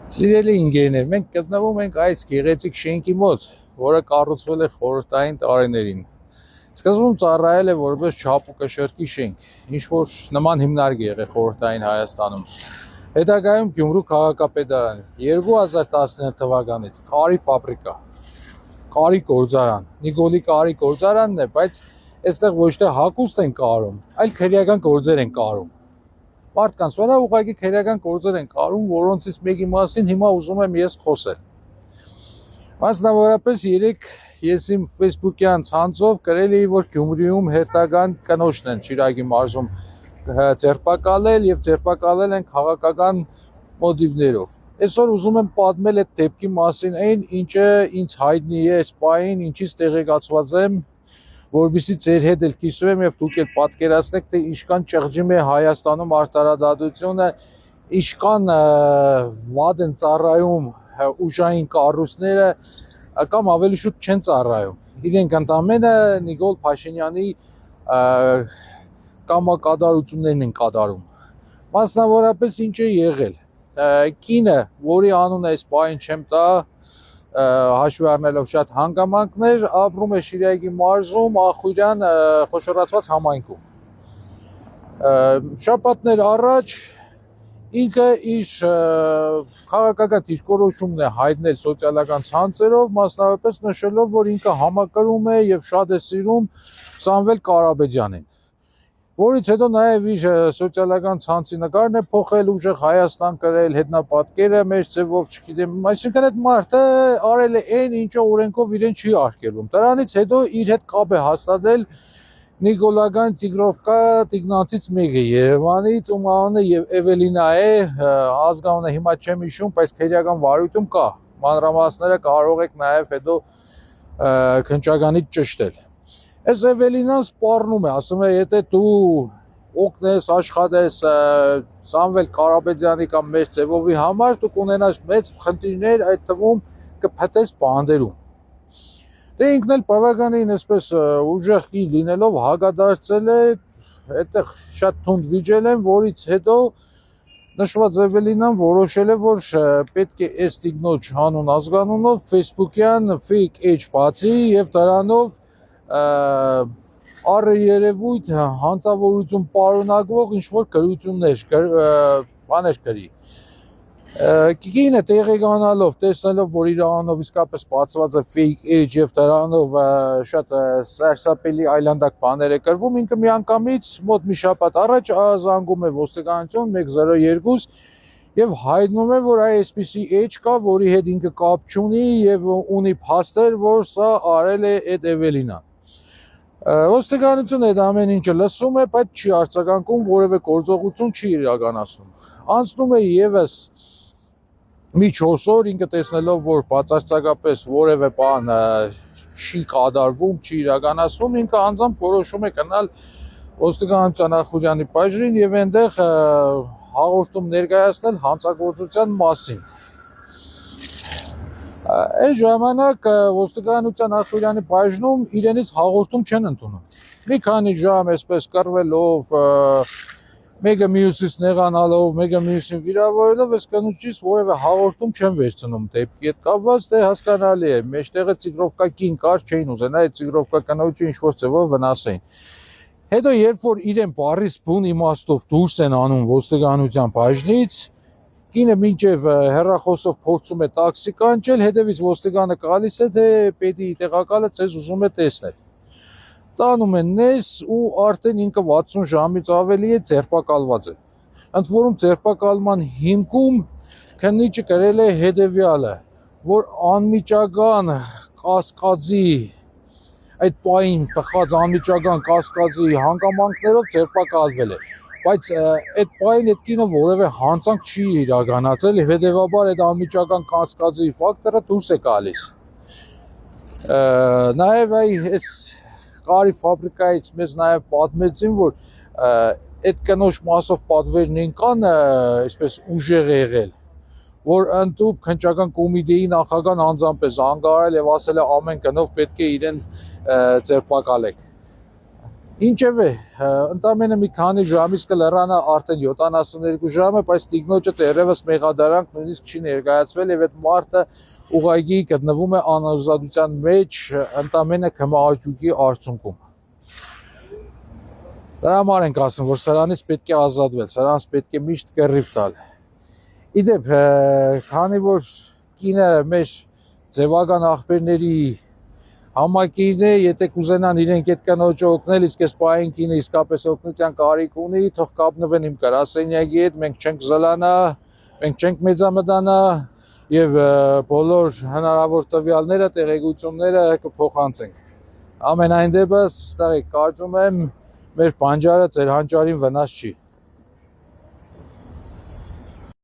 Սիրելի ինգեներ, մենք գտնվում ենք այս գեղեցիկ շենքի մոտ, որը կառուցվել է խորհրդային տարիներին։ Սկզբում ծառայել է որպես չափուկաշրջի շենք, ինչ որ նման հիմնարկ է եղել խորհրդային Հայաստանում։ Հետագայում Գյումրու քաղաքապետարան 2019 թվականից կարի ֆաբրիկա, կարի գործարան, Նիկոլի կարի գործարանն է, բայց այստեղ ոչ թե հագուստ են կարում, այլ քրեական գործեր են կարում։ Մարդկանց վրա ուղղակի քրեական գործեր են կարում, որոնցից մեկի մասին հիմա ուզում եմ ես խոսել։ Մասնավորապես երեք ես իմ Facebook-յան ցանցով գրել էի, որ Գյումրիում հերթական կնոջն են Շիրակի մարզում ձերբակալել եւ ձերբակալել են քաղաքական մոտիվներով։ Այսօր ուզում եմ պատմել այդ դեպքի մասին, այն ինչը ինձ հայտնի է այս պահին, ինչից տեղեկացված եմ, որովհետեւ ձեր հետ էլ կիսում եմ եւ դուք էլ պատկերացնեք, թե ինչքան ճղջում է Հայաստանում արտարադատությունը, ինչքան վատ են ծառայում ուժային կառույցները կամ ավելի շուտ չեն ծառայում։ Իրենք ընդամենը Նիկոլ Փաշինյանի կամակատարություններն են կատարում։ Մասնավորապես ինչ է եղել։ Կինը, որի անունը այս պահին չեմ տա, հաշվի առնելով շատ հանգամանքներ, ապրում է Շիրակի մարզում Ախուրյան խոշորացված համայնքում։ Շաբաթներ առաջ ինքը իր քաղաքական դիրքորոշումն է հայտնել սոցիալական ցանցերով, մասնավորապես նշելով, որ ինքը համակրում է եւ շատ է սիրում Սամվել Կարապետյանին, որից հետո նաև իր սոցիալական ցանցի նկարն է փոխել, ուժեղ Հայաստան գրել, հետնապատկերը մեր ձևով, չգիտեմ, այսինքն այդ մարդը արել է այն, ինչը օրենքով իրեն չի արգելվում։ Դրանից հետո իր հետ կապ է հաստատել Նիկոլական Տիգրովկա տիկնանցից մեկը Երևանից, ում անունը Էվելինա է, ազգանունը հիմա չեմ հիշում, բայց քրեական վարույթում կա։ Մանրամասները կարող եք նաև հետո քննչականից ճշտել։ Այս Էվելինան սպառնում է, ասում է, եթե դու օգնես, աշխատես Սամվել Կարապետյանի կամ մեր ձևովի համար, դու կունենաս մեծ խնդիրներ, այդ թվում կփտես բանդերում։ Դե ինքն էլ բավականին այսպես ուժեղ լինելով հակադարձել է, այդտեղ շատ թունդ վիճել են, որից հետո նշված Էվելինան որոշել է, որ պետք է այս տիկնոջ հանուն ազգանունով Facebook-յան fake edge բացի եւ դրանով առ երևույթ հանցավորություն պարունակվող ինչ-որ գրություններ, բաներ գրի։ Կինը տեղեկանալով, տեսնելով, որ իր անունով իսկապես բացված է fake edge եւ դրանով շատ սարսափելի այլանդակ բաներ է գրվում, ինքը միանգամից մոտ մի շաբաթ առաջ զանգում է ոստիկանություն 102 եւ հայտնում է, որ այսպիսի edge կա, որի հետ ինքը կապ չունի եւ ունի փաստեր, որ սա արել է այդ Էվելինան։ Ոստիկանությունը այդ ամեն ինչը լսում է, բայց չի արձագանքում, որևէ գործողություն չի իրականացնում։ Անցնում է եւս մի 4 օր, ինքը տեսնելով, որ բացարձակապես որևէ բան չի կատարվում, չի իրականացվում, ինքը անձամբ որոշում է գնալ ոստիկանության Ախուրյանի բաժին եւ այնտեղ հաղորդում ներկայացնել հանցագործության մասին։ Այս ժամանակ ոստիկանության Ախուրյանի բաժնում իրենից հաղորդում չեն ընդունում։ Մի քանի ժամ այսպես կռվելով, մեկը մյուսից նեղանալով, մեկը մյուսին վիրավորելով, այս կնոջից որևէ հաղորդում չեն վերցնում դեպքի հետ կապված, դե հասկանալի է, մեջտեղը Տիգրովկա կին կար, չէին ուզենա այդ Տիգրովկա կնոջը ինչ-որ ձևով վնասեին։ Հետո երբ որ իրեն բարիս բուն իմաստով դուրս են անում ոստիկանության բաժնից, կինը մինչև հեռախոսով փորձում է տաքսի կանչել, հետևից ոստիկանը գալիս է, թե պետի տեղակալը ցեզ ուզում է տեսնել։ Տանում են նես ու արդեն ինքը 60 ժամից ավելի է ձերբակալված է։ Ընդ որում ձերբակալման հիմքում քննիչը գրել է հետևյալը, որ անմիջական կասկածի այդ պահին բխած անմիջական կասկածի հանգամանքներով ձերբակալվել է, բայց այդ պահին այդ կինը որևէ հանցանք չի իրականացել եւ հետեւաբար այդ անմիջական կասկածի ֆակտորը դուրս է գալիս։ Նաեւ այս կարի ֆաբրիկայից մեզ նաև պատմեցին, որ այդ կնոջ մասով պատվերն կան, այսպես ուժեղ եղել, որ ընդդուպ քննչական կոմիտեի նախագահան անձամբ է զանգարել եւ ասել է ամեն կնով պետք է իրեն ձերբակալեք։ Ինչևէ, ընդամենը մի քանի ժամից կլրանա արդեն 72 ժամը, բայց տիկնոջը դեռևս մեղադարանք նույնիսկ չի ներկայացվել եւ այդ մարդը ուղղակի գտնվում է անազատության մեջ ընդամենը քմահաճույքի արդյունքում։ Դրա համար ենք ասում, որ սրանից պետք է ազատվել, սրանց պետք է միշտ կռիվ տալ։ Իդեպ, քանի որ կինը մեր ձևական աղբերների համակիրն է, եթե կուզենան իրենք այդ կնոջը օգնել, իսկ այս պահին կինը իսկապես օգնության կարիք ունի, թող կապնվեն իմ գրասենյակի հետ, մենք չենք զլանա, մենք չենք մեծամտանա եւ բոլոր հնարավոր տվյալները, տեղեկությունները կփոխանցենք։ Ամենայն դեպս, ստեղ կարծում եմ, մեր բանջարը ձեր հանճարին վնաս չի։